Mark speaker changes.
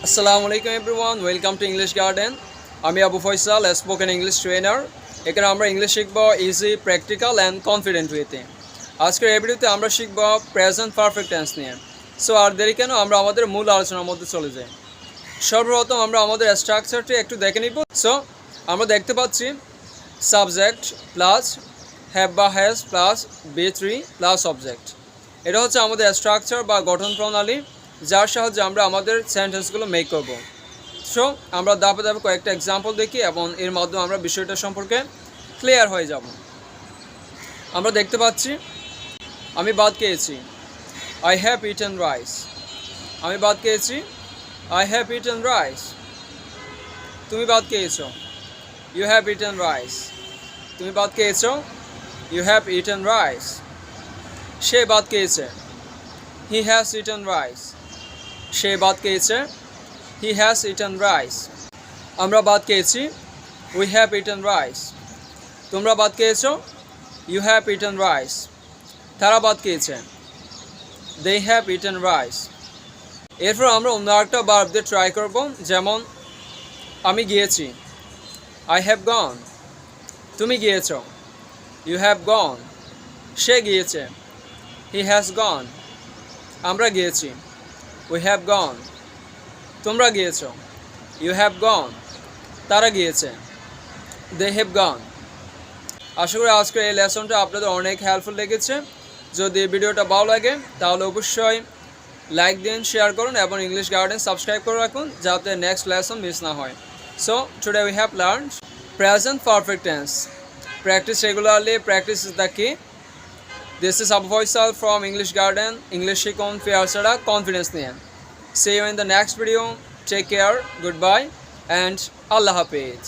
Speaker 1: আসসালামু আলাইকুম everyone, welcome to English Garden. আমি Abu Faisal, spoken English trainer. এখানে আমরা ইংলিশ শিখব ইজি, প্র্যাকটিক্যাল অ্যান্ড কনফিডেন্ট ওয়েতে। আজকের এই ভিডিওতে আমরা শিখব প্রেজেন্ট পারফেক্ট টেন্স নিয়ে। সো আর দেরি কেন, আমরা আমাদের মূল আলোচনার মধ্যে চলে যাই। সর্বপ্রথম আমরা আমাদের স্ট্রাকচারটি একটু দেখে নিব। সো আমরা দেখতে পাচ্ছি সাবজেক্ট প্লাস হ্যাভ বা হ্যাজ প্লাস বি3 প্লাস অবজেক্ট। এটা হচ্ছে আমাদের স্ট্রাকচার বা গঠন প্রণালী, যার সাহায্যে আমরা আমাদের সেন্টেন্সগুলো মেক করব। সো আমরা ধাপে ধাপে কয়েকটা এক্সাম্পল দেখি এবং এর মাধ্যমে আমরা বিষয়টা সম্পর্কে ক্লিয়ার হয়ে যাব। আমরা দেখতে পাচ্ছি আমি ভাত খেয়েছি, আই হ্যাভ ইটেন রাইস। আমি ভাত খেয়েছি, আই হ্যাভ ইটেন রাইস। তুমি ভাত খেয়েছো, ইউ হ্যাভ ইটেন রাইস। তুমি ভাত খেয়েছো, ইউ হ্যাভ ইটেন রাইস। সে ভাত খেয়েছে, হি হ্যাজ ইটেন রাইস। সে ভাত খেয়েছে, হি হ্যাজ ইটেন রাইস। আমরা ভাত খেয়েছি, উই হ্যাভ ইটেন রাইস। তোমরা ভাত খেয়েছো, ইউ হ্যাভ ইটেন রাইস। তারা ভাত খেয়েছে, দে হ্যাভ ইটেন রাইস। এরপর আমরা অন্য একটা ভার্ব দিয়ে ট্রাই করব, যেমন আমি গিয়েছি, আই হ্যাভ গন। তুমি গিয়েছো, ইউ হ্যাভ গন। সে গিয়েছে, হি হ্যাজ গন। আমরা গিয়েছি, উই হ্যাভ গন। তোমরা গিয়েছো, ইউ হ্যাভ গন। তারা গিয়েছে, দে হ্যাভ গন। আশা করি আজকের এই লেসনটা আপনাদের অনেক হেল্পফুল লেগেছে। যদি ভিডিওটা ভালো লাগে তাহলে অবশ্যই লাইক দিন, শেয়ার করুন এবং ইংলিশ গার্ডেন সাবস্ক্রাইব করে রাখুন, যাতে নেক্সট লেসন মিস না হয়। So today we have learn present perfect tense. Practice regularly, practice is the key. This is Abu Faisal from English Garden, English শিখুন ফেয়ার ছাড়া কনফিডেন্স নিয়ে। See you in the next video. Take care, goodbye and Allah Hafiz.